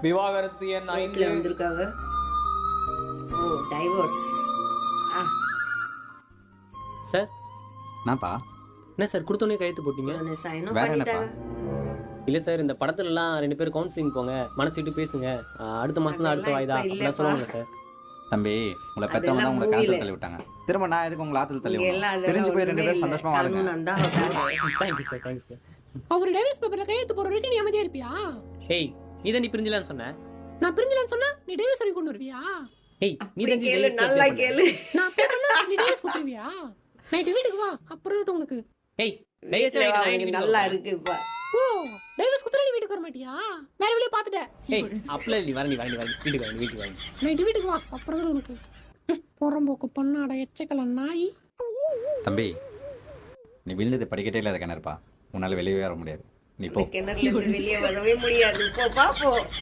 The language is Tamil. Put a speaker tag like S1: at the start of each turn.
S1: விவாகரத்து எண் 5
S2: வந்திருக்காங்க. ஓ டைவோர்ஸ்.
S3: சார்
S4: என்னப்பா?
S3: என்ன சார் கொடுத்தோன்னே கையெழுத்து போட்டீங்க?
S2: சைனும்
S4: வேற என்னப்பா?
S2: பண்ணிட்டாங்க.
S3: இல்லை சார் இந்த படத்துலலாம் 2 பேரும் கவுன்சிலிங் போங்க, மனசு விட்டு பேசுங்க, அடுத்த மாதம் தான் அடுத்த
S2: அதெல்லாம்
S3: வாய்தா
S2: இப்ப
S3: அப்படிலாம் சொல்லுவாங்க சார்.
S4: தம்பி, உங்களை பெற்றவங்க தான் உங்களை கிணத்துல தள்ளி விட்டாங்க. திரும்ப நான் எதுக்கு உங்களை ஆத்துல தள்ளி விடணும்? தெரிஞ்சு போய் 2 பேரும் சந்தோஷமா வாழுங்க.
S3: Thank you sir, thank you sir.
S5: அவர் டைவர்ஸ் பேப்பர்ல கையெழுத்து போற வரைக்கும் நீ அமைதியா இருப்பியா?
S3: ஏய் நீ தான் நீ பிரிஞ்சலான்னு சொன்ன.
S5: நான் பிரிஞ்சலன்னு சொன்னா நீ டைவர்ஸ் வரைக்கும் கொண்டு வருவியா?
S3: ஏய் நீ தான்
S2: கேளு, நல்லா கேளு.
S5: நான் அப்ளை பண்ணா நீ டைவர்ஸ் கொடுத்துருவியா? நைட்டு வீட்டுக்கு வா, அப்புறம் தான் உனக்கு.
S3: ஏய் டைவர்ஸ்
S2: வீட்டுல
S3: நான்
S2: வாங்க, நல்லா இருக்கு இப்ப.
S5: ஓ டைவர்ஸ் கொடுத்தா நீ வீட்டுக்கு வர மாட்டியா? வேற வெளியே பாத்துட்ட.
S3: ஏய் அப்பல நீ வர வீட்டுக்கு வா.
S5: நைட்டு வீட்டுக்கு வா, அப்புறம் தான் உனக்கு. புறம்போக்கு பண்ணாட எச்சக்கல நாய்.
S4: தம்பி, நீ விழுந்தது படிக்கட்டே இல்லாத கிணறுப்பா. உன்னால வெளியே வர முடியாது. நீ போ.
S2: கிணறுல இருந்து வெளியே வரவே முடியாது. போ பாப்போம்.